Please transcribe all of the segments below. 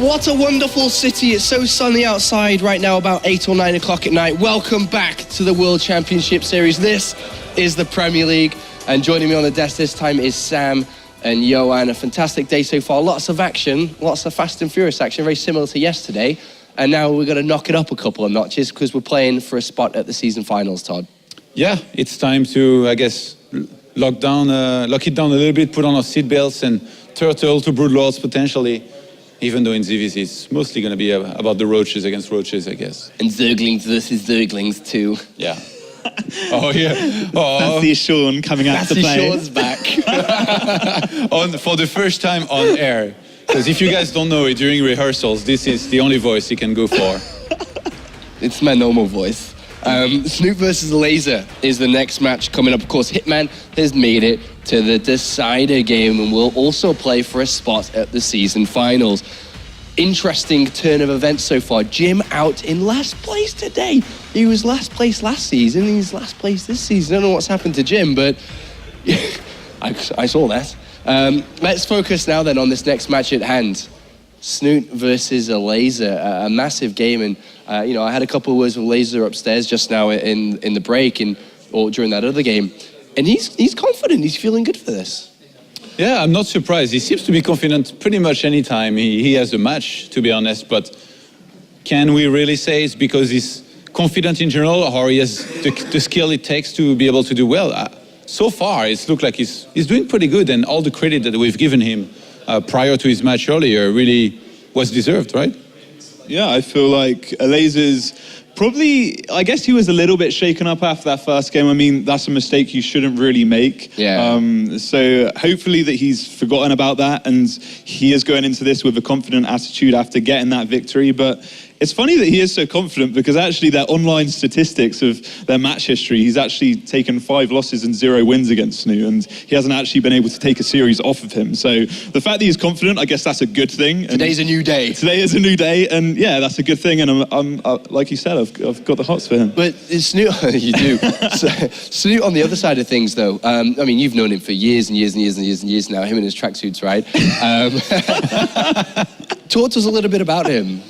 What a wonderful city. It's so sunny outside right now, about 8 or 9 o'clock at night. Welcome back to the World Championship Series. This is the Premier League. And joining me on the desk this time is Sam and Johan. A fantastic day so far. Lots of action, lots of fast and furious action, very similar to yesterday. And now we're going to knock it up a couple of notches because we're playing for a spot at the season finals, Todd. Yeah, it's time to, I guess, lock it down a little bit, put on our seatbelts and turtle to Broodlords potentially. Even though in ZvZ it's mostly going to be about the roaches against roaches, I guess. And Zerglings versus Zerglings too. Yeah. Oh, yeah. Oh. Fancy Sean coming out to play. Sean's back. For the first time on air. Because if you guys don't know it, during rehearsals, this is the only voice he can go for. It's my normal voice. Snute versus Elazer is the next match coming up. Of course, Hitman has made it to the decider game and will also play for a spot at the season finals. Interesting turn of events so far. Jim out in last place today. He was last place last season, he's last place this season. I don't know what's happened to Jim, but I saw that. Let's focus now then on this next match at hand. Snute versus Elazer, a massive game, and I had a couple of words with Elazer upstairs just now in the break or during that other game, and he's confident. He's feeling good for this. Yeah, I'm not surprised. He seems to be confident pretty much any time he has a match, to be honest. But can we really say it's because he's confident in general, or he has the skill it takes to be able to do well? So far, it's looked like he's doing pretty good, and all the credit that we've given him prior to his match earlier really was deserved, right? Yeah, I feel like Elazer's probably, I guess he was a little bit shaken up after that first game. I mean, that's a mistake you shouldn't really make. Yeah. So hopefully that he's forgotten about that and he is going into this with a confident attitude after getting that victory. But it's funny that he is so confident because actually their online statistics of their match history, he's actually taken 5 losses and 0 wins against Snute, and he hasn't actually been able to take a series off of him. So the fact that he's confident, I guess that's a good thing. Today's a new day. Today is a new day, and yeah, that's a good thing. And I'm like you said, I've got the hots for him. But Snute, you do. So, Snute on the other side of things, though. I mean, you've known him for years and years and years and years and years now. Him and his tracksuits, right? Talk to us a little bit about him.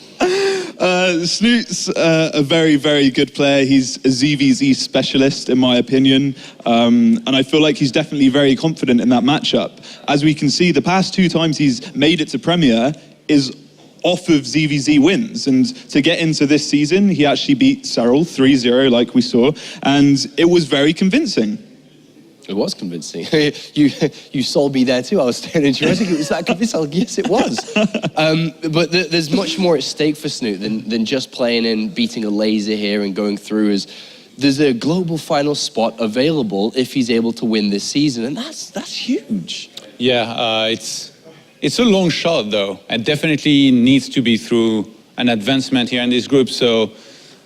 Snute's a very, very good player. He's a ZvZ specialist, in my opinion. And I feel like he's definitely very confident in that matchup. As we can see, the past 2 times he's made it to Premier is off of ZvZ wins. And to get into this season, he actually beat Cyril 3-0, like we saw. And it was very convincing. It was convincing. You sold me there too. I was staring at you. I think it was that convincing. Yes, it was. But there's much more at stake for Snute than just playing and beating Elazer here and going through. There's a global final spot available if he's able to win this season, and that's huge. Yeah, it's a long shot though, and definitely needs to be through an advancement here in this group. So.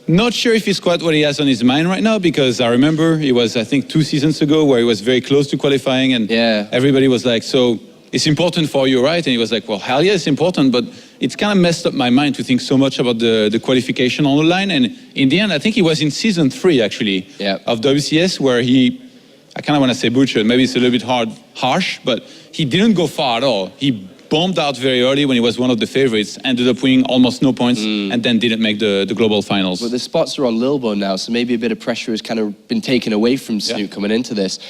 Not sure if it's quite what he has on his mind right now, because I remember it was, I think, 2 seasons ago where he was very close to qualifying, and everybody was like, so it's important for you, right? And he was like, well, hell yeah, it's important, but it's kind of messed up my mind to think so much about the qualification on the line. And in the end, I think he was in season 3, actually, of WCS, where I kind of want to say butchered, maybe it's a little bit harsh, but he didn't go far at all. He bombed out very early when he was one of the favorites, ended up winning almost no points, and then didn't make the global finals. Well, the spots are on Lilbo now, so maybe a bit of pressure has kind of been taken away from Snute coming into this.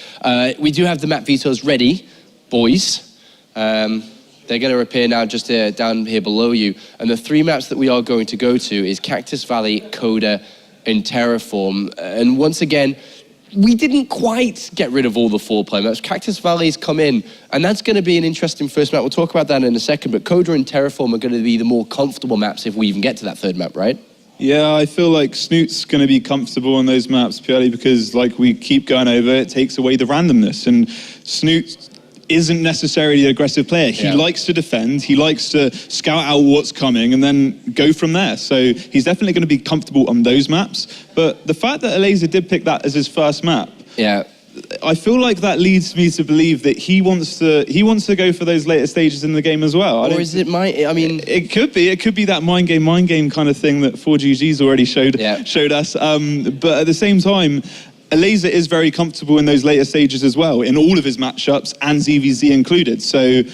We do have the map vetoes ready, boys. They're going to appear now just down here below you. And the 3 maps that we are going to go to is Cactus Valley, Coda, and Terraform. And once again, we didn't quite get rid of all the 4-player maps. Cactus Valley's come in, and that's going to be an interesting first map. We'll talk about that in a second, but Coda and Terraform are going to be the more comfortable maps if we even get to that 3rd map, right? Yeah, I feel like Snute's going to be comfortable on those maps purely because, like we keep going over, it takes away the randomness. And Snute isn't necessarily an aggressive player. He likes to defend, he likes to scout out what's coming and then go from there. So he's definitely going to be comfortable on those maps. But the fact that Elazer did pick that as his first map, I feel like that leads me to believe that he wants to go for those later stages in the game as well. Or is it it could be that mind game kind of thing that 4GG's already showed us. But at the same time, Elazer is very comfortable in those later stages as well, in all of his matchups, and ZvZ included. So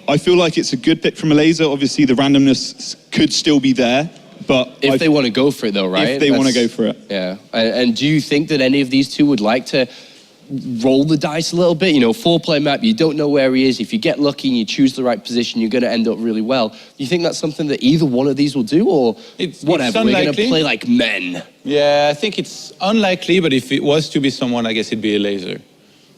I feel like it's a good pick from Elazer. Obviously, the randomness could still be there, but if they want to go for it, though, right? If they want to go for it, yeah. And do you think that any of these two would like to roll the dice a little bit? You know, 4-player map, you don't know where he is. If you get lucky and you choose the right position, you're going to end up really well. Do you think that's something that either one of these will do, or whatever? We're going to play like men. Yeah, I think it's unlikely, but if it was to be someone, I guess it'd be Elazer.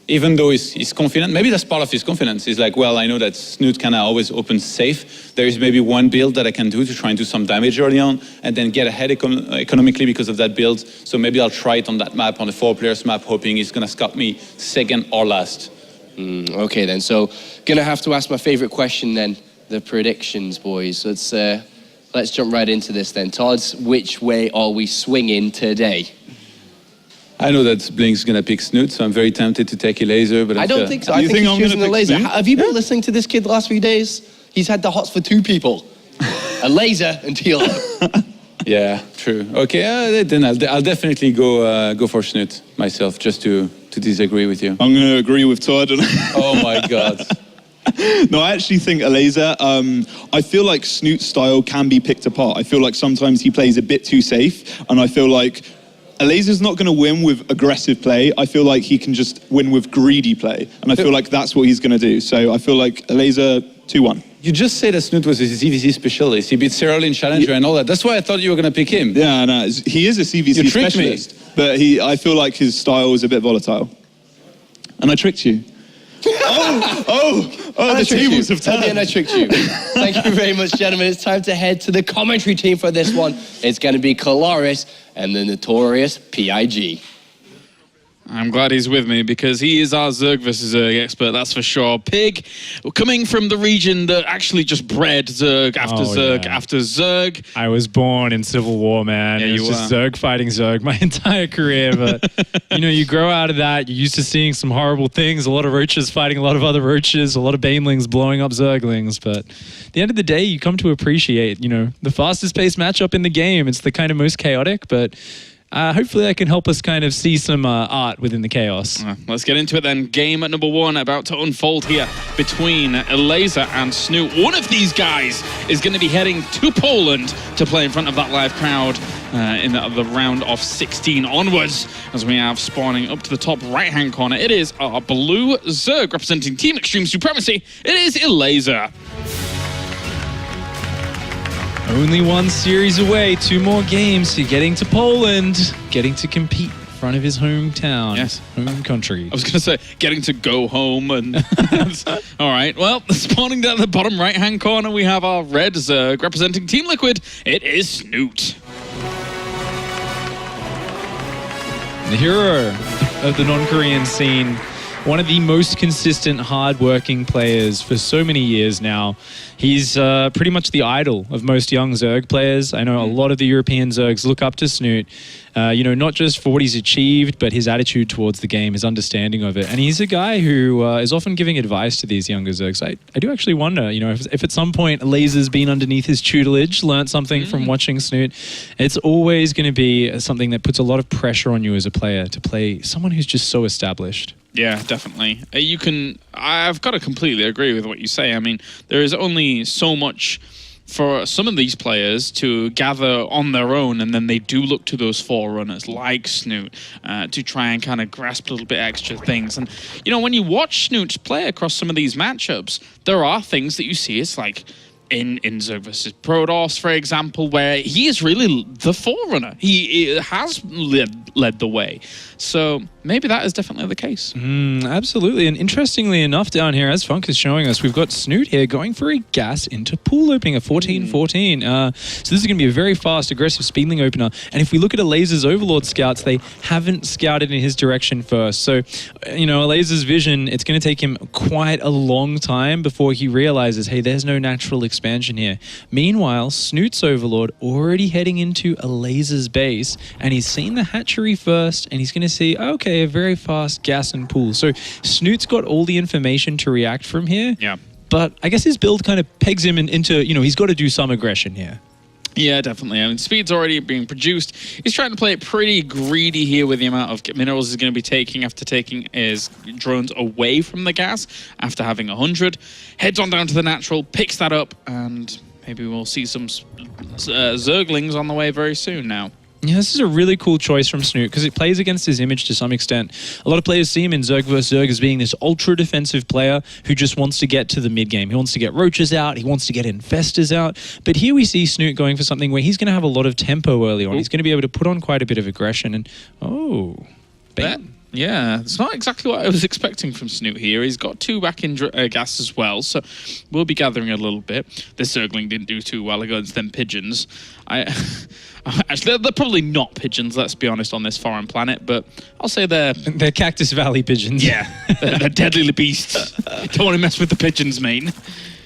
Even though he's confident, maybe that's part of his confidence. He's like, well, I know that Snute kind of always opens safe. There is maybe one build that I can do to try and do some damage early on and then get ahead economically because of that build. So maybe I'll try it on that map, on the 4-players map, hoping he's going to scout me second or last. Okay, then. So going to have to ask my favorite question then, the predictions, boys. Let's jump right into this then. Todd, which way are we swinging today? I know that Blink's going to pick Snute, so I'm very tempted to take Elazer. But I don't think so. I think he's choosing Elazer. Have you been listening to this kid the last few days? He's had the hots for 2 people. Elazer and Teal. Yeah, true. Okay, then I'll definitely go for Snute myself, just to disagree with you. I'm going to agree with Todd. Oh my God. No, I actually think Elazer, I feel like Snute's style can be picked apart. I feel like sometimes he plays a bit too safe, and I feel like Elazer's not going to win with aggressive play. I feel like he can just win with greedy play. And I feel like that's what he's going to do. So I feel like Elazer 2-1. You just said that Snute was a ZvZ specialist. He beat Cyril in Challenger and all that. That's why I thought you were going to pick him. Yeah, no, he is a CVC specialist. Me. But I feel like his style is a bit volatile. And I tricked you. The tables have turned. And I tricked you. Thank you very much, gentlemen. It's time to head to the commentary team for this one. It's going to be Colaris and the notorious PIG. I'm glad he's with me because he is our Zerg versus Zerg expert, that's for sure. Pig, coming from the region that actually just bred Zerg after Zerg after Zerg. I was born in Civil War, man. It was just Zerg fighting Zerg my entire career. But, you grow out of that. You're used to seeing some horrible things, a lot of roaches fighting a lot of other roaches, a lot of banelings blowing up Zerglings. But at the end of the day, you come to appreciate, the fastest paced matchup in the game. It's the kind of most chaotic, but hopefully I can help us kind of see some art within the chaos. Let's get into it then. Game at number 1 about to unfold here between Elazer and Snute. One of these guys is going to be heading to Poland to play in front of that live crowd in the round of 16 onwards, as we have spawning up to the top right-hand corner. It is our blue Zerg representing Team Extreme Supremacy. It is Elazer. Only one series away, 2 more games to getting to Poland, getting to compete in front of his hometown, home country. I was going to say, getting to go home. And all right, well, spawning down the bottom right-hand corner, we have our red Zerg representing Team Liquid. It is Snute. The hero of the non-Korean scene. One of the most consistent, hard-working players for so many years now. He's pretty much the idol of most young Zerg players. I know a lot of the European Zergs look up to Snute, not just for what he's achieved, but his attitude towards the game, his understanding of it. And he's a guy who is often giving advice to these younger Zergs. I do actually wonder, if at some point Elazer's been underneath his tutelage, learned something from watching Snute, it's always going to be something that puts a lot of pressure on you as a player to play someone who's just so established. Yeah, definitely. I've got to completely agree with what you say. I mean, there is only so much for some of these players to gather on their own, and then they do look to those forerunners like Snute to try and kind of grasp a little bit extra things. And, when you watch Snute play across some of these matchups, there are things that you see. It's like in Zerg versus Protoss, for example, where he is really the forerunner. He has led the way. So maybe that is definitely the case. Absolutely. And interestingly enough, down here, as Funk is showing us, we've got Snute here going for a gas into pool opening, a 14-14. So this is going to be a very fast, aggressive speedling opener. And if we look at Elazer's Overlord scouts, they haven't scouted in his direction first. So, Elazer's vision, it's going to take him quite a long time before he realizes, hey, there's no natural expansion here. Meanwhile, Snute's Overlord already heading into Elazer's base, and he's seen the hatchery first, and he's going to see, okay, a very fast gas and pool. So Snute's got all the information to react from here. Yeah. But I guess his build kind of pegs him into, he's got to do some aggression here. Yeah, definitely. I mean, speed's already being produced. He's trying to play it pretty greedy here with the amount of minerals he's going to be taking after taking his drones away from the gas after having 100. Heads on down to the natural, picks that up, and maybe we'll see some Zerglings on the way very soon now. Yeah, this is a really cool choice from Snute because it plays against his image to some extent. A lot of players see him in Zerg vs. Zerg as being this ultra-defensive player who just wants to get to the mid-game. He wants to get roaches out, he wants to get infestors out. But here we see Snute going for something where he's going to have a lot of tempo early on. He's going to be able to put on quite a bit of aggression and, bang. Yeah, it's not exactly what I was expecting from Snute here. He's got 2 back in gas as well, so we'll be gathering a little bit. This Zergling didn't do too well against them pigeons. Actually, they're probably not pigeons, let's be honest, on this foreign planet, but I'll say they're Cactus Valley pigeons. Yeah, they're deadly beasts. Don't want to mess with the pigeons, mate.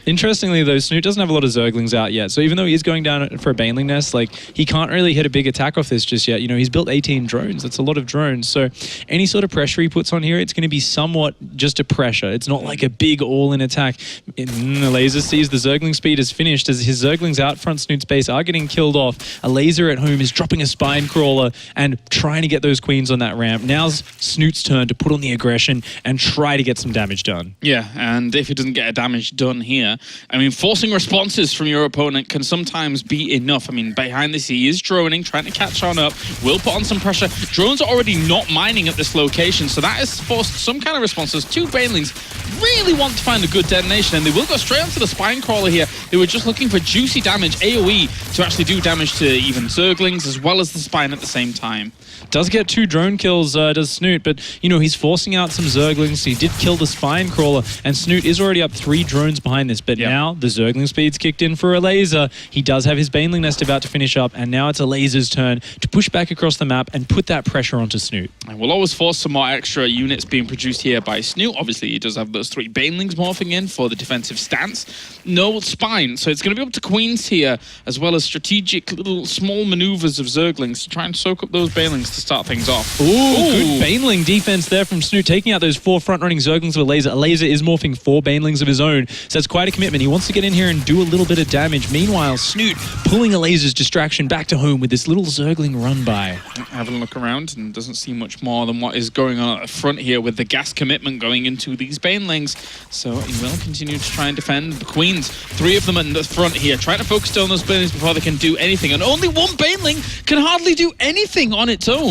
Interestingly, though, Snute doesn't have a lot of Zerglings out yet. So even though he is going down for a Baneling Nest, like, he can't really hit a big attack off this just yet. You know, he's built 18 drones. That's a lot of drones. So any sort of pressure he puts on here, it's going to be somewhat just a pressure. It's not like a big all-in attack. Elazer sees the Zergling speed is finished as his Zerglings out front Snute's base are getting killed off. Elazer at home is dropping a Spine Crawler and trying to get those queens on that ramp. Now's Snute's turn to put on the aggression and try to get some damage done. Yeah, and if he doesn't get a damage done here, I mean, forcing responses from your opponent can sometimes be enough. I mean, behind this, he is droning, trying to catch on up, will put on some pressure. Drones are already not mining at this location, so that has forced some kind of responses. 2 Banelings really want to find a good detonation, and they will go straight onto the Spine Crawler here. They were just looking for juicy damage, AoE, to actually do damage to even Zerglings as well as the Spine at the same time. Does get 2 drone kills, does Snute, but, you know, he's forcing out some Zerglings. He did kill the Spine Crawler, and Snute is already up 3 drones behind this, but now the Zergling speed's kicked in for Elazer. He does have his Baneling Nest about to finish up, and now it's Elazer's turn to push back across the map and put that pressure onto Snute. And we'll always force some more extra units being produced here by Snute. Obviously, he does have those 3 Banelings morphing in for the defensive stance. No Spine, so it's going to be up to Queens here, as well as strategic little small maneuvers of Zerglings to try and soak up those Banelings to start things off. Ooh, good Baneling defense there from Snute, taking out those 4 front-running Zerglings of Elazer. Elazer is morphing 4 Banelings of his own, so that's quite a commitment. He wants to get in here and do a little bit of damage. Meanwhile, Snute pulling Elazer's distraction back to home with this little Zergling run-by. Having a look around, and doesn't see much more than what is going on at the front here with the gas commitment going into these Banelings. So he will continue to try and defend the Queens. 3 of them in the front here, trying to focus down those Banelings before they can do anything. And only 1 Baneling can hardly do anything on its own.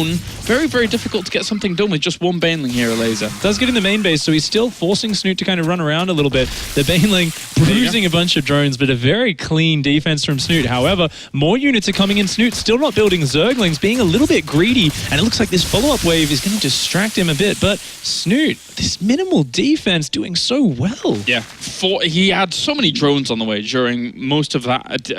Very, very difficult to get something done with just 1 Baneling here, Elazer. Does get in the main base, so he's still forcing Snute to kind of run around a little bit. The Baneling bruising a bunch of drones, but a very clean defense from Snute. However, more units are coming in. Snute still not building Zerglings, being a little bit greedy, and it looks like this follow-up wave is going to distract him a bit, but Snute, this minimal defense doing so well. Yeah, he had so many drones on the way during most of that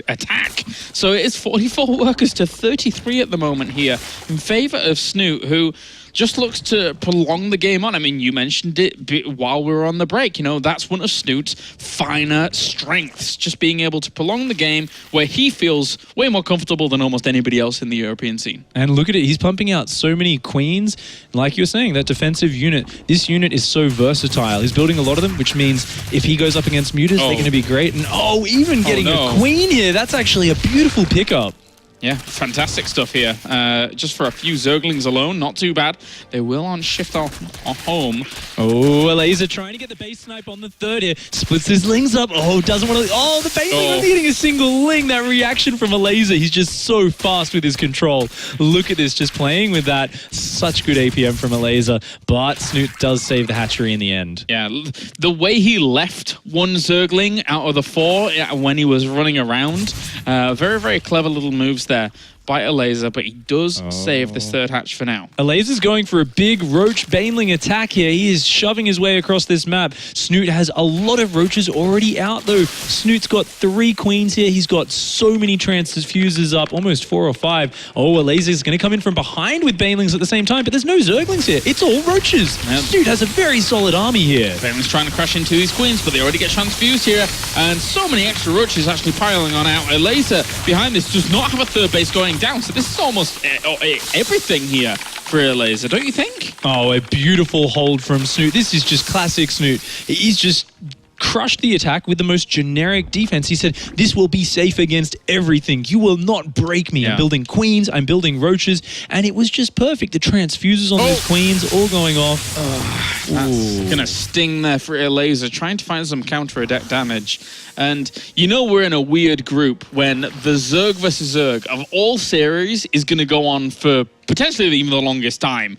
attack. So it is 44 workers to 33 at the moment here in favor of Snute, who just looks to prolong the game on. I mean, you mentioned it while we were on the break. You know, that's one of Snute's finer strengths, just being able to prolong the game where he feels way more comfortable than almost anybody else in the European scene. And look at it, he's pumping out so many queens. Like you were saying, that defensive unit, this unit is so versatile. He's building a lot of them, which means if he goes up against mutas, they're going to be great. And even getting a queen here, that's actually a beautiful pickup. Yeah, fantastic stuff here. Just for a few Zerglings alone, not too bad. They will on shift off home. Oh, Elazer trying to get the base snipe on the 3rd here. Splits his lings up. Oh, doesn't want to... Oh, the Baneling not hitting a single ling. That reaction from Elazer. He's just so fast with his control. Look at this, just playing with that. Such good APM from Elazer. But Snute does save the hatchery in the end. Yeah, the way he left 1 Zergling out of the 4 when he was running around. Very, very clever little moves there by Elazer, but he does save this 3rd hatch for now. Elazer's going for a big Roach Baneling attack here. He is shoving his way across this map. Snute has a lot of Roaches already out, though. Snute's got 3 queens here. He's got so many transfuses up, almost 4 or 5. Oh, Elazer's going to come in from behind with Banelings at the same time, but there's no Zerglings here. It's all Roaches. Yep. Snute has a very solid army here. Baneling's trying to crash into these queens, but they already get transfused here, and so many extra Roaches actually piling on out. Elazer behind this does not have a 3rd base going down, so this is almost everything here for Elazer, don't you think? Oh, a beautiful hold from Snute. This is just classic Snute. He's just crushed the attack with the most generic defense. He said, this will be safe against everything. You will not break me. I'm building queens, I'm building roaches, and it was just perfect. The transfuses on those queens all going off. That's gonna sting there for Elazer, trying to find some counter-attack damage. And you know we're in a weird group when the Zerg versus Zerg of all series is gonna go on for potentially even the longest time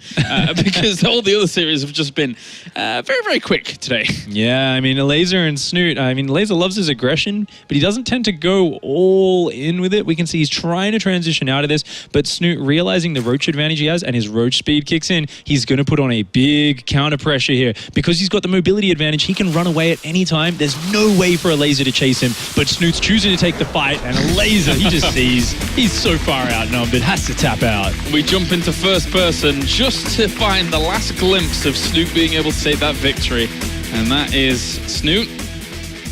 because all the other series have just been very, very quick today. Yeah, I mean, Elazer and Snute, I mean, Elazer loves his aggression, but he doesn't tend to go all in with it. We can see he's trying to transition out of this, but Snute, realizing the roach advantage he has and his roach speed kicks in, he's going to put on a big counter pressure here. Because he's got the mobility advantage, he can run away at any time. There's no way for Elazer to chase him, but Snute's choosing to take the fight, and Elazer, he just sees he's so far outnumbered, has to tap out. We jump into first person just to find the last glimpse of Snute being able to take that victory. And that is Snute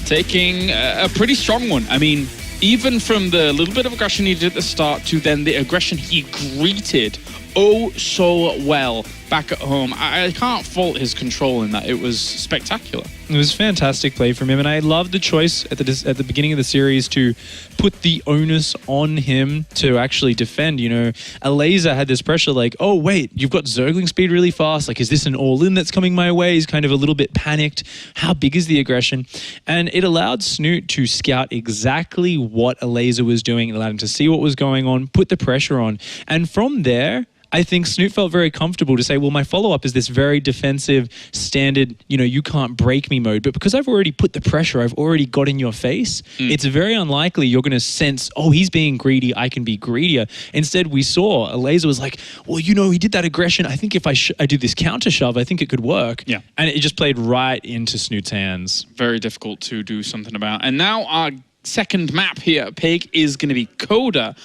taking a pretty strong one. I mean, even from the little bit of aggression he did at the start to then the aggression he greeted oh so well back at home. I can't fault his control in that. It was spectacular. It was fantastic play from him, and I loved the choice at the beginning of the series to put the onus on him to actually defend. You know, Elazer had this pressure like, oh wait, you've got Zergling speed really fast, like is this an all-in that's coming my way? He's kind of a little bit panicked. How big is the aggression? And it allowed Snute to scout exactly what Elazer was doing. It allowed him to see what was going on, put the pressure on, and from there, I think Snute felt very comfortable to say, well, my follow-up is this very defensive, standard, you know, you can't break me mode. But because I've already put the pressure, I've already got in your face, it's very unlikely you're going to sense, oh, he's being greedy, I can be greedier. Instead, we saw Elazer was like, well, you know, he did that aggression. I think if I do this counter shove, I think it could work. Yeah. And it just played right into Snute's hands. Very difficult to do something about. And now our second map here at Pig is going to be Coda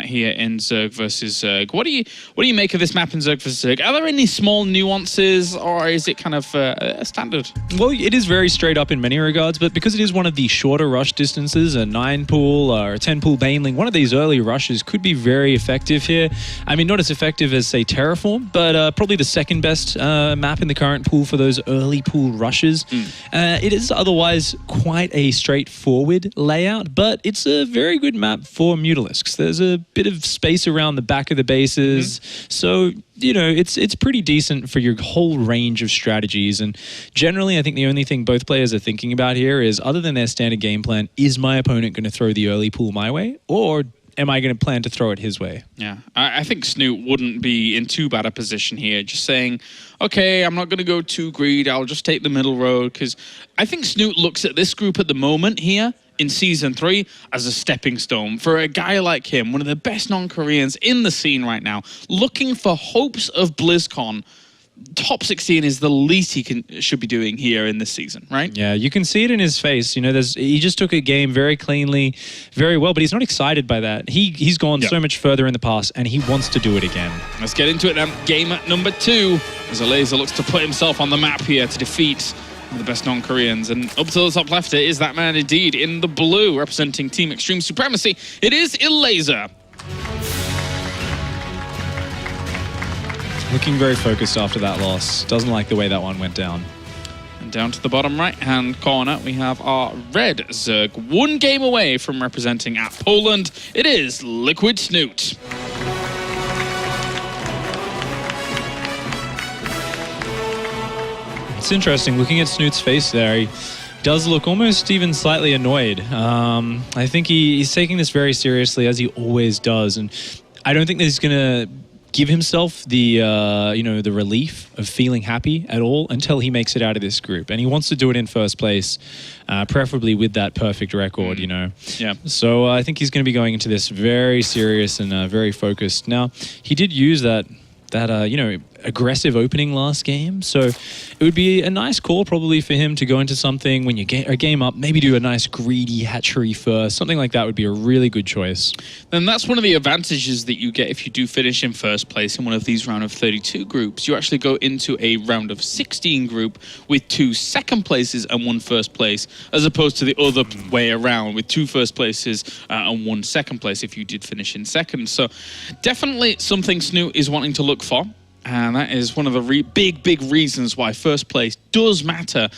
here in Zerg versus Zerg. What do you make of this map in Zerg versus Zerg? Are there any small nuances, or is it kind of a standard? Well, it is very straight up in many regards, but because it is one of the shorter rush distances, a 9 pool or a 10 pool Baneling, one of these early rushes could be very effective here. I mean, not as effective as, say, Terraform, but probably the second best map in the current pool for those early pool rushes. It is otherwise quite a straightforward layout, but it's a very good map for Mutalisks. There's a bit of space around the back of the bases, so you know it's pretty decent for your whole range of strategies. And generally, I think the only thing both players are thinking about here is, other than their standard game plan, is my opponent going to throw the early pool my way, or am I going to plan to throw it his way? Yeah, I think Snute wouldn't be in too bad a position here, just saying, okay, I'm not going to go too greedy, I'll just take the middle road, because I think Snute looks at this group at the moment here in Season 3 as a stepping stone for a guy like him, one of the best non-Koreans in the scene right now, looking for hopes of BlizzCon. Top 16 is the least he should be doing here in this season, right? Yeah, you can see it in his face. You know, he just took a game very cleanly, very well, but he's not excited by that. He's gone so much further in the past, and he wants to do it again. Let's get into it then. Game number 2, as Elazer looks to put himself on the map here to defeat the best non-Koreans. And up to the top left is that man indeed in the blue, representing Team Extreme Supremacy. It is Elazer. Looking very focused after that loss. Doesn't like the way that one went down. And down to the bottom right-hand corner, we have our red Zerg, one game away from representing at Poland. It is Liquid Snute. It's interesting, looking at Snute's face there, he does look almost even slightly annoyed. I think he's taking this very seriously, as he always does, and I don't think that he's going to give himself the the relief of feeling happy at all until he makes it out of this group. And he wants to do it in first place, preferably with that perfect record, you know. Yeah. So I think he's going to be going into this very serious and very focused. Now, he did use that aggressive opening last game, so it would be a nice call probably for him to go into something when you get a game up, maybe do a nice greedy hatchery first. Something like that would be a really good choice. And that's one of the advantages that you get if you do finish in first place in one of these round of 32 groups. You actually go into a round of 16 group with 2 second places and 1 first place, as opposed to the other way around with 2 first places and 1 second place if you did finish in second. So definitely something Snute is wanting to look for. And that is one of the big reasons why first place does matter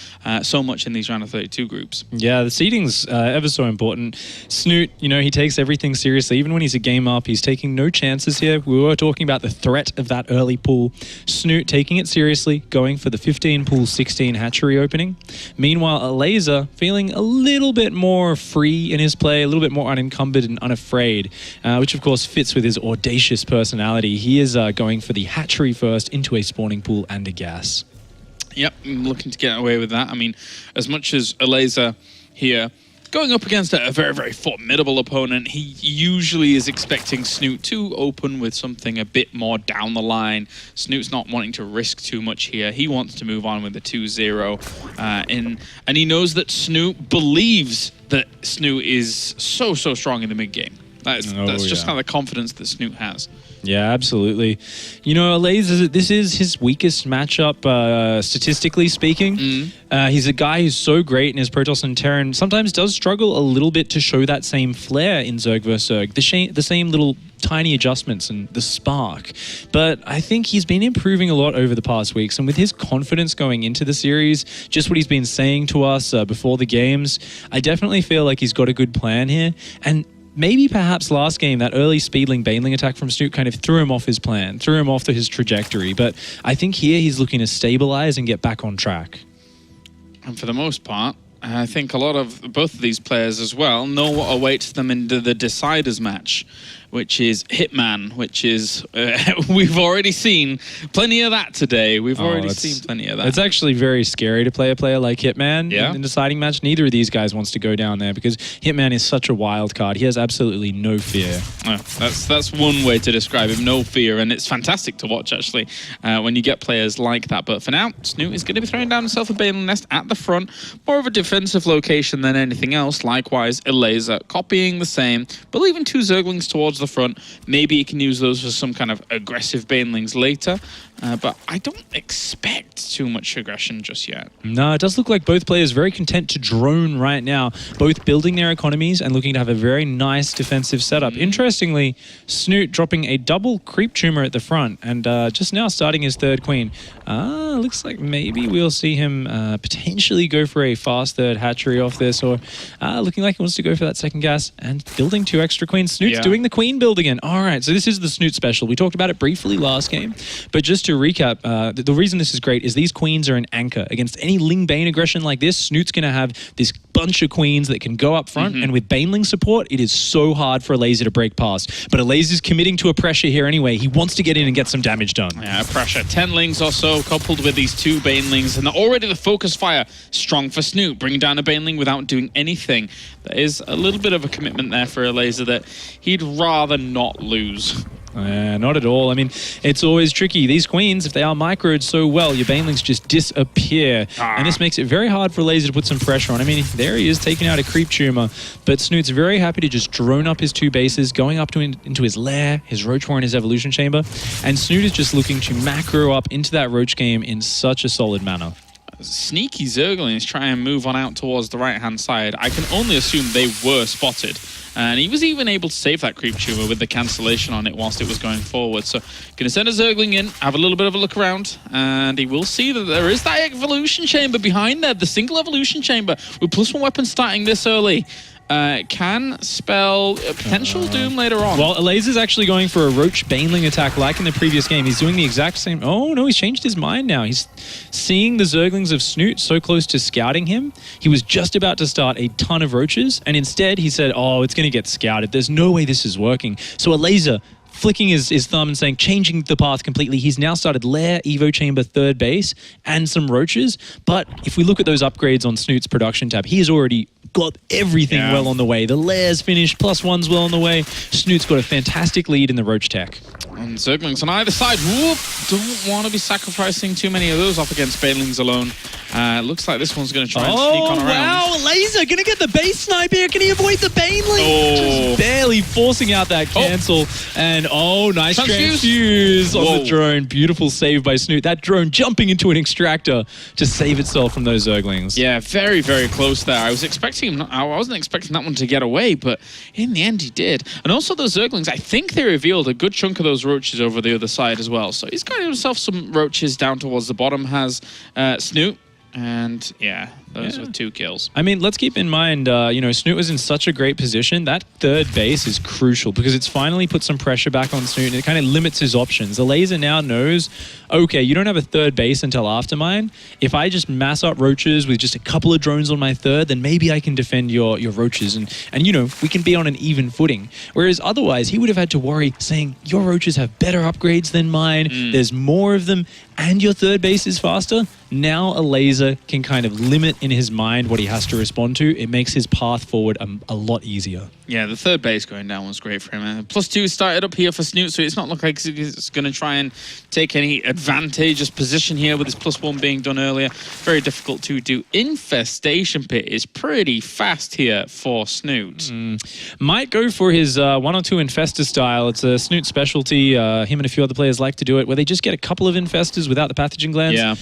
so much in these round of 32 groups. Yeah, the seeding's ever so important. Snute, he takes everything seriously. Even when he's a game up, he's taking no chances here. We were talking about the threat of that early pool. Snute taking it seriously, going for the 15 pool 16 hatchery opening. Meanwhile, Elazer feeling a little bit more free in his play, a little bit more unencumbered and unafraid, which of course fits with his audacious personality. He is going for the hatchery first into a spawning pool and a gas. Yep, I'm looking to get away with that. I mean, as much as Elazer here going up against a very, very formidable opponent, he usually is expecting Snute to open with something a bit more down the line. Snute's not wanting to risk too much here. He wants to move on with the 2-0. And he knows that Snute believes that Snute is so strong in the mid-game. That's just kind of the confidence that Snute has. Yeah, absolutely. Elazer, this is his weakest matchup, statistically speaking. He's a guy who's so great in his Protoss and Terran, sometimes does struggle a little bit to show that same flair in Zerg vs. Zerg, the same little tiny adjustments and the spark. But I think he's been improving a lot over the past weeks, and with his confidence going into the series, just what he's been saying to us before the games, I definitely feel like he's got a good plan here. And maybe perhaps last game, that early Speedling Baneling attack from Snute kind of threw him off his plan, threw him off to his trajectory. But I think here he's looking to stabilize and get back on track. And for the most part, I think a lot of both of these players as well know what awaits them in the Deciders match, which is Hitman, which is, we've already seen plenty of that today. We've already seen plenty of that. It's actually very scary to play a player like Hitman in deciding match. Neither of these guys wants to go down there because Hitman is such a wild card. He has absolutely no fear. Oh, that's one way to describe him, no fear, and it's fantastic to watch, actually, when you get players like that. But for now, Snute is going to be throwing down himself a Baneling Nest at the front, more of a defensive location than anything else. Likewise, Elazer copying the same, but leaving 2 Zerglings towards the front. Maybe he can use those for some kind of aggressive Banelings later, but I don't expect too much aggression just yet. No, it does look like both players very content to drone right now, both building their economies and looking to have a very nice defensive setup. Interestingly, Snute dropping a double creep tumor at the front and just now starting his 3rd queen. Looks like maybe we'll see him potentially go for a fast 3rd hatchery off this, or looking like he wants to go for that 2nd gas and building 2 extra queens. Snute's doing the queen build again. All right, so this is the Snute special. We talked about it briefly last game, but just to recap, the reason this is great is these queens are an anchor. Against any Ling Bane aggression like this, Snute's going to have this bunch of queens that can go up front, and with Baneling support, it is so hard for Elazer to break past. But Elazer's committing to a pressure here anyway. He wants to get in and get some damage done. Yeah, pressure. 10 Lings or so, coupled with these 2 Banelings, and already the focus fire strong for Snute, bringing down a Baneling without doing anything. There is a little bit of a commitment there for Elazer that he'd rather not lose. Not at all. I mean, it's always tricky. These queens, if they are microed so well, your Banelings just disappear. And this makes it very hard for Elazer to put some pressure on. I mean, there he is taking out a creep tumor, but Snute's very happy to just drone up his 2 bases, going up to into his lair, his Roach War, and his Evolution Chamber. And Snute is just looking to macro up into that Roach game in such a solid manner. Sneaky Zerglings try and move on out towards the right-hand side. I can only assume they were spotted. And he was even able to save that creep tumor with the cancellation on it whilst it was going forward. So, going to send a Zergling in, have a little bit of a look around, and he will see that there is that Evolution Chamber behind there, the single Evolution Chamber, with +1 weapon starting this early. Can spell a potential doom later on. Well, Elazer's actually going for a Roach Baneling attack like in the previous game. He's doing the exact same. Oh, no, he's changed his mind now. He's seeing the Zerglings of Snute so close to scouting him. He was just about to start a ton of Roaches, and instead he said, oh, it's going to get scouted. There's no way this is working. So Elazer, flicking his thumb and saying, changing the path completely. He's now started Lair, Evo Chamber, 3rd base, and some Roaches. But if we look at those upgrades on Snute's production tab, he has already got everything well on the way. The Lair's finished, +1's well on the way. Snute's got a fantastic lead in the Roach tech. And Zerglings on either side. Whoop! Don't want to be sacrificing too many of those off against Banelings alone. Looks like this one's going to try and sneak on around. Wow, Elazer going to get the base snipe here. Can he avoid the Baneling? Just barely forcing out that cancel. And nice transfuse on the drone. Beautiful save by Snute. That drone jumping into an extractor to save itself from those Zerglings. Yeah, very, very close there. I wasn't expecting that one to get away, but in the end he did. And also those Zerglings, I think they revealed a good chunk of those Roaches over the other side as well. So he's got himself some Roaches down towards the bottom, has Snute. And yeah, those were 2 kills. I mean, let's keep in mind, Snute was in such a great position. That third base is crucial because it's finally put some pressure back on Snute and it kind of limits his options. Elazer now knows, okay, you don't have a third base until after mine. If I just mass up roaches with just a couple of drones on my third, then maybe I can defend your roaches and we can be on an even footing. Whereas otherwise, he would have had to worry saying, your roaches have better upgrades than mine, there's more of them, and your third base is faster. Now Elazer can kind of limit in his mind what he has to respond to. It makes his path forward a lot easier. Yeah, the third base going down was great for him. +2 started up here for Snute, so it's not look like he's going to try and take any advantageous position here with his +1 being done earlier. Very difficult to do. Infestation Pit is pretty fast here for Snute. Might go for his 1 or 2 infester style. It's a Snute specialty. Him and a few other players like to do it, where they just get a couple of infestors without the pathogen glands. Yeah.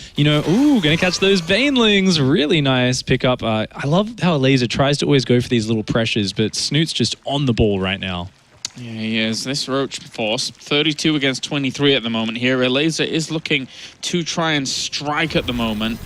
Gonna catch those banelings. Really nice pickup. I love how Elazer tries to always go for these little pressures, but Snute's just on the ball right now. Yeah, he is. This Roach force, 32 against 23 at the moment here. Elazer is looking to try and strike at the moment.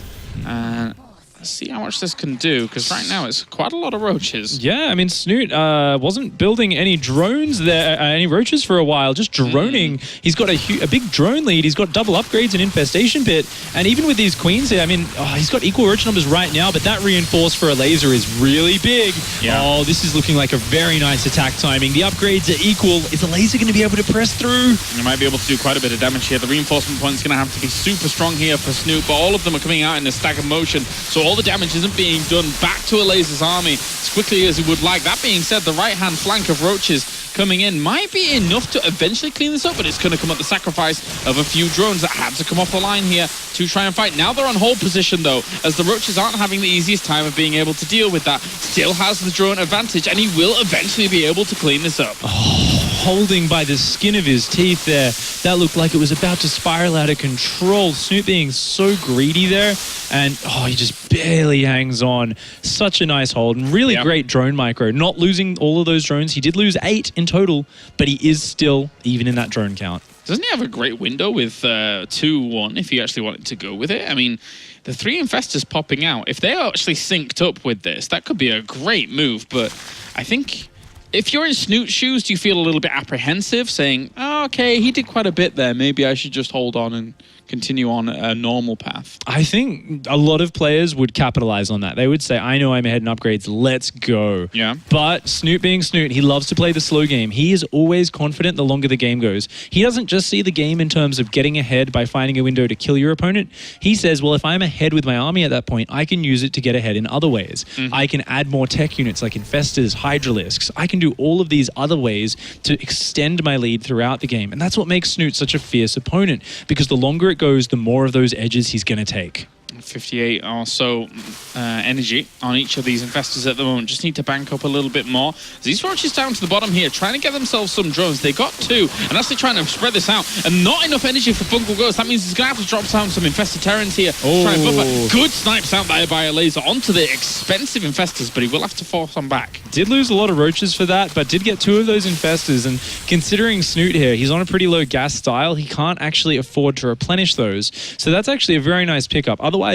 And let's see how much this can do, because right now it's quite a lot of roaches. Yeah, I mean, Snute wasn't building any drones there, any roaches for a while, just droning. He's got a big drone lead. He's got double upgrades and infestation pit. And even with these queens here, I mean, he's got equal roach numbers right now, but that reinforced for Elazer is really big. Yeah. Oh, this is looking like a very nice attack timing. The upgrades are equal. Is Elazer going to be able to press through? He might be able to do quite a bit of damage here. The reinforcement point is going to have to be super strong here for Snute, but all of them are coming out in a staggered motion, so all the damage isn't being done back to Elazer's army as quickly as he would like. That being said, the right-hand flank of roaches coming in might be enough to eventually clean this up, but it's going to come at the sacrifice of a few drones that had to come off the line here to try and fight. Now they're on hold position, though, as the roaches aren't having the easiest time of being able to deal with that. Still has the drone advantage, and he will eventually be able to clean this up. Holding by the skin of his teeth there. That looked like it was about to spiral out of control. Snute being so greedy there, and he just barely hangs on. Such a nice hold, and really great drone micro. Not losing all of those drones. He did lose 8 in total, but he is still even in that drone count. Doesn't he have a great window with 2-1 if he actually wanted to go with it? I mean, the 3 infestors popping out, if they are actually synced up with this, that could be a great move, but I think if you're in Snute's shoes, do you feel a little bit apprehensive, saying, oh, okay, he did quite a bit there, maybe I should just hold on and continue on a normal path? I think a lot of players would capitalize on that. They would say, I know I'm ahead in upgrades, let's go. Yeah. But Snute being Snute, he loves to play the slow game. He is always confident the longer the game goes. He doesn't just see the game in terms of getting ahead by finding a window to kill your opponent. He says, well, if I'm ahead with my army at that point, I can use it to get ahead in other ways. I can add more tech units like infestors, hydralisks. I can do all of these other ways to extend my lead throughout the game. And that's what makes Snute such a fierce opponent, because the longer it goes, the more of those edges he's going to take. 58 or so energy on each of these infestors at the moment. Just need to bank up a little bit more. These roaches down to the bottom here, trying to get themselves some drones. They got 2, and as they're trying to spread this out, and not enough energy for Fungal Ghost. That means he's going to have to drop down some infested Terrans here. Try and buffer. Good snipes out there by Elazer onto the expensive infestors, but he will have to force them back. Did lose a lot of roaches for that, but did get 2 of those infestors, and considering Snute here, he's on a pretty low gas style, he can't actually afford to replenish those. So that's actually a very nice pickup. Otherwise,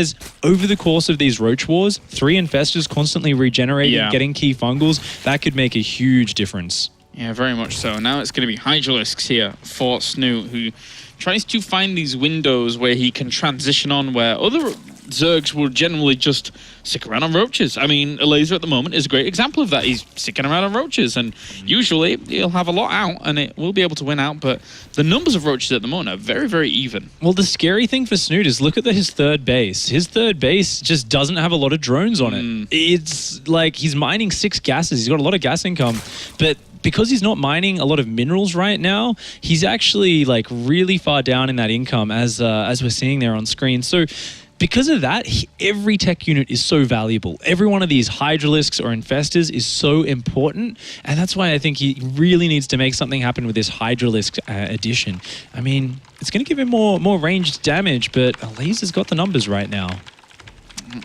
over the course of these roach wars, 3 infestors constantly regenerating, getting key fungals, that could make a huge difference. Yeah, very much so. Now it's going to be Hydralisks here for Snute, who tries to find these windows where he can transition on, where other Zergs will generally just stick around on roaches. I mean, Elazer at the moment is a great example of that. He's sticking around on roaches, and usually he'll have a lot out, and it will be able to win out, but the numbers of roaches at the moment are very, very even. Well, the scary thing for Snute is look at his third base. His third base just doesn't have a lot of drones on it. It's like he's mining 6 gases. He's got a lot of gas income, but because he's not mining a lot of minerals right now, he's actually like really far down in that income, as we're seeing there on screen. So because of that, every tech unit is so valuable. Every one of these hydralisks or infestors is so important, and that's why I think he really needs to make something happen with this hydralisk addition. I mean, it's going to give him more ranged damage, but Elazer's got the numbers right now.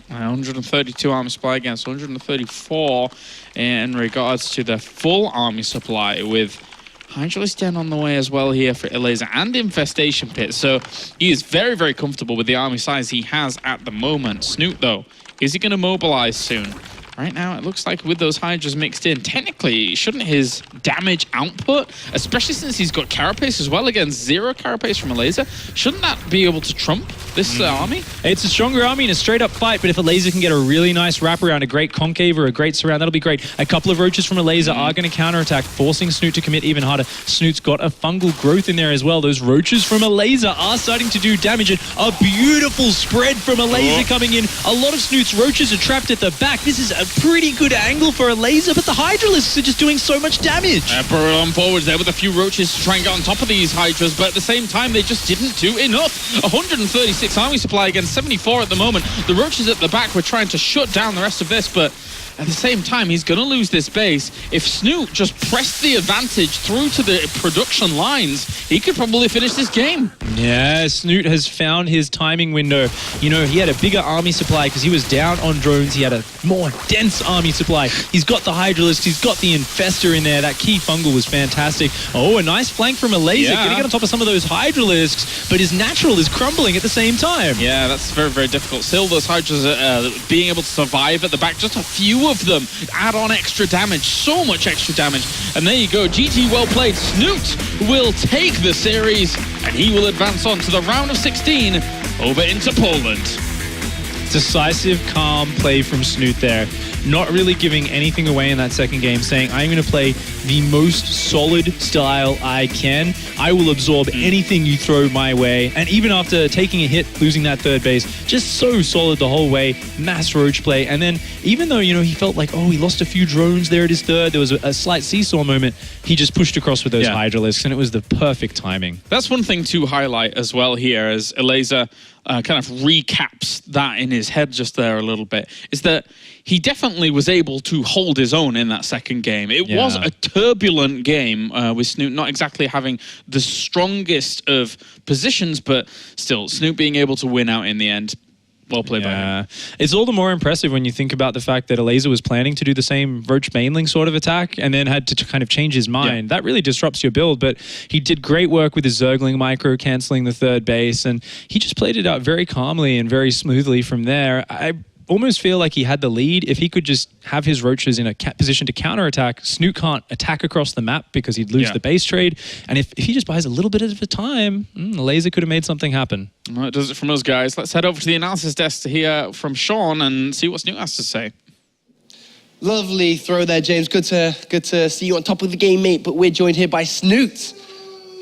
132 army supply against 134 in regards to the full army supply, with Hydralisk Den on the way as well here for Elazer and Infestation Pit. So he is very, very comfortable with the army size he has at the moment. Snute, though, is he going to mobilize soon? Right now, it looks like with those Hydras mixed in, technically, shouldn't his damage output, especially since he's got Carapace as well against 0 Carapace from Elazer, shouldn't that be able to trump this army? It's a stronger army in a straight-up fight, but if Elazer can get a really nice wraparound, a great concave or a great surround, that'll be great. A couple of roaches from Elazer are going to counterattack, forcing Snute to commit even harder. Snute's got a fungal growth in there as well. Those roaches from Elazer are starting to do damage, and a beautiful spread from Elazer coming in. A lot of Snute's roaches are trapped at the back. This is a pretty good angle for Elazer, but the Hydralisks are just doing so much damage. Burrow on forwards there with a few roaches to try and get on top of these Hydras, but at the same time, they just didn't do enough. 136 army supply against 74 at the moment. The roaches at the back were trying to shut down the rest of this, but at the same time, he's going to lose this base. If Snute just pressed the advantage through to the production lines, he could probably finish this game. Yeah, Snute has found his timing window. You know, he had a bigger army supply because he was down on drones. He had a more dense army supply. He's got the Hydralisk, he's got the Infester in there. That key fungal was fantastic. Oh, a nice flank from Elazer. Gonna get on top of some of those Hydralisks, but his natural is crumbling at the same time. Yeah, that's very, very difficult. Still, those Hydras being able to survive at the back, just a few of them add on extra damage, so much extra damage. And there you go, GG well played. Snute will take the series, and he will advance on to the round of 16 over into Poland. Decisive, calm play from Snute there. Not really giving anything away in that second game, saying, I'm going to play the most solid style I can. I will absorb anything you throw my way. And even after taking a hit, losing that third base, just so solid the whole way, mass roach play. And then even though, you know, he felt like, oh, he lost a few drones there at his third, there was a slight seesaw moment, he just pushed across with those Hydralisks, and it was the perfect timing. That's one thing to highlight as well here, as Elazer kind of recaps that in his head just there a little bit, is that he definitely was able to hold his own in that second game. It was a turbulent game with Snute not exactly having the strongest of positions, but still, Snute being able to win out in the end. Well played by him. It's all the more impressive when you think about the fact that Elazer was planning to do the same Roach mainling sort of attack and then had to kind of change his mind. That really disrupts your build, but he did great work with his Zergling micro, cancelling the third base, and he just played it out very calmly and very smoothly from there. I almost feel like he had the lead. If he could just have his roaches in a position to counterattack, Snute can't attack across the map because he'd lose the base trade. And if he just buys a little bit of a time, Elazer could have made something happen. Well, that does it from us, guys. Let's head over to the analysis desk to hear from Sean and see what Snute has to say. Lovely throw there, James. Good to see you on top of the game, mate. But we're joined here by Snute,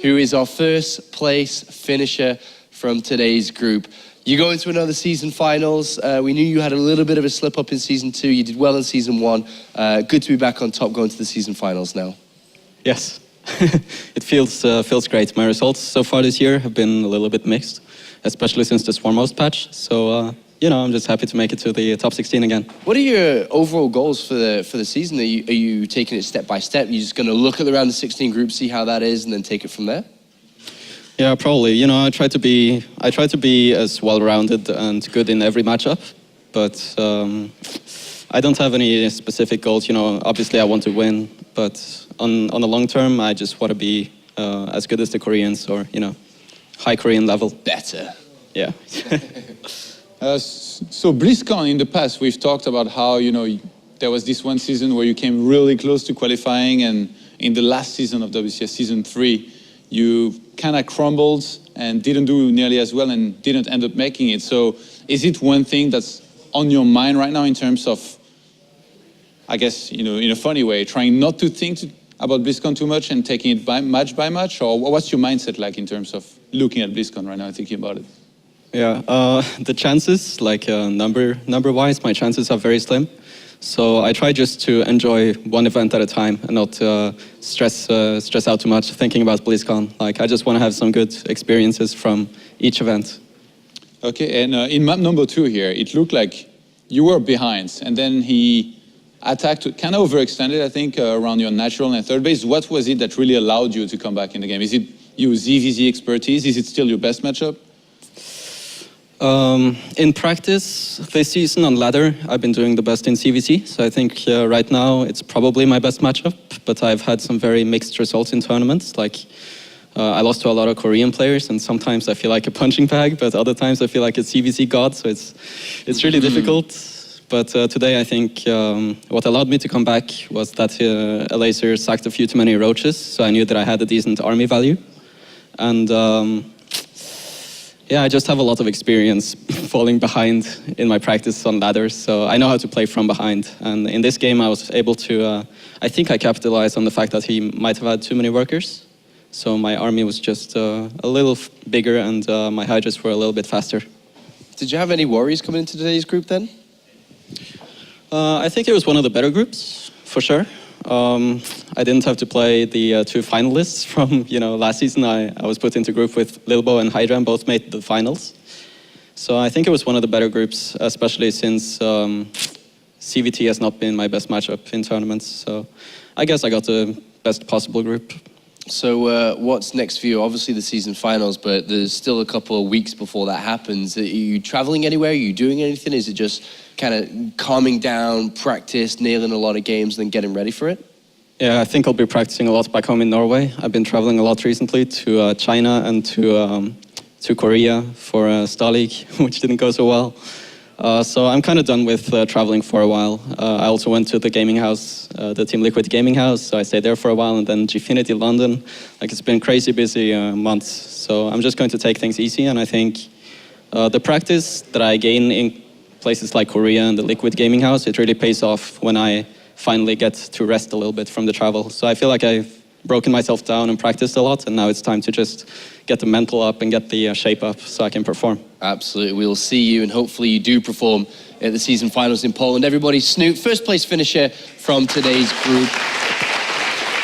who is our first place finisher from today's group. You go into another season finals. We knew you had a little bit of a slip up in season 2. You did well in season 1. Good to be back on top going to the season finals now. Yes, it feels great. My results so far this year have been a little bit mixed, especially since the Swarmhost patch. So, you know, I'm just happy to make it to the top 16 again. What are your overall goals for the season? Are you taking it step by step? Are you just going to look at the round of 16 group, see how that is, and then take it from there? Yeah, probably. You know, I try to be as well-rounded and good in every matchup, but I don't have any specific goals. You know, obviously I want to win, but on the long term, I just want to be as good as the Koreans, or, you know, high Korean level. Better. Yeah. So BlizzCon in the past, we've talked about how, you know, there was this one season where you came really close to qualifying, and in the last season of WCS, season 3, you kind of crumbled and didn't do nearly as well and didn't end up making it. So is it one thing that's on your mind right now in terms of, I guess, you know, in a funny way, trying not to think about BlizzCon too much and taking it match by match? Or what's your mindset like in terms of looking at BlizzCon right now and thinking about it? Yeah, the chances, like number-wise, my chances are very slim. So I try just to enjoy one event at a time and not stress out too much thinking about BlizzCon. Like, I just want to have some good experiences from each event. Okay, and in map number 2 here, it looked like you were behind, and then he attacked, kind of overextended, I think, around your natural and third base. What was it that really allowed you to come back in the game? Is it your ZvZ expertise? Is it still your best matchup? In practice, this season on ladder, I've been doing the best in CVC. So I think right now it's probably my best matchup. But I've had some very mixed results in tournaments. Like I lost to a lot of Korean players, and sometimes I feel like a punching bag, but other times I feel like a CVC god. So it's really difficult. But today I think what allowed me to come back was that Elazer sacked a few too many roaches. So I knew that I had a decent army value, and. Yeah, I just have a lot of experience falling behind in my practice on ladders, so I know how to play from behind. And in this game, I was able to, I think I capitalized on the fact that he might have had too many workers. So my army was just a little bigger, and my hydras were a little bit faster. Did you have any worries coming into today's group then? I think it was one of the better groups, for sure. I didn't have to play the two finalists from last season. I was put into group with Lilbo and Hydra, and both made the finals. So I think it was one of the better groups, especially since CVT has not been my best matchup in tournaments. So I guess I got the best possible group. So what's next for you? Obviously the season finals, but there's still a couple of weeks before that happens. Are you traveling anywhere? Are you doing anything? Is it just kind of calming down, practice, nailing a lot of games, then getting ready for it? Yeah, I think I'll be practicing a lot back home in Norway. I've been traveling a lot recently to China and to Korea for Star League, which didn't go so well. So I'm kind of done with traveling for a while. I also went to the gaming house, the Team Liquid gaming house, so I stayed there for a while, and then Gfinity London. Like, it's been crazy busy months, so I'm just going to take things easy, and I think the practice that I gain in places like Korea and the Liquid gaming house, it really pays off when I finally get to rest a little bit from the travel. So I feel like I've broken myself down and practiced a lot, and now it's time to just get the mental up and get the shape up so I can perform. Absolutely. We'll see you, and hopefully you do perform at the season finals in Poland. Everybody, Snute, first place finisher from today's group.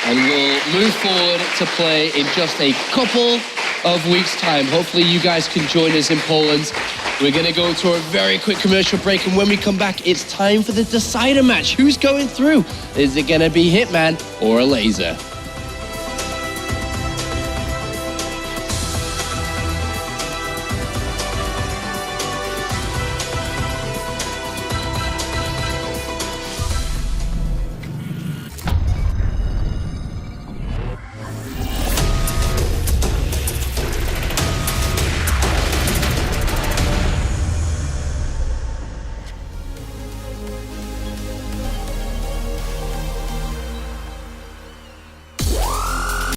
And we'll move forward to play in just a couple of weeks' time. Hopefully you guys can join us in Poland. We're going to go to a very quick commercial break, and when we come back, it's time for the decider match. Who's going through? Is it going to be Hitman or Elazer?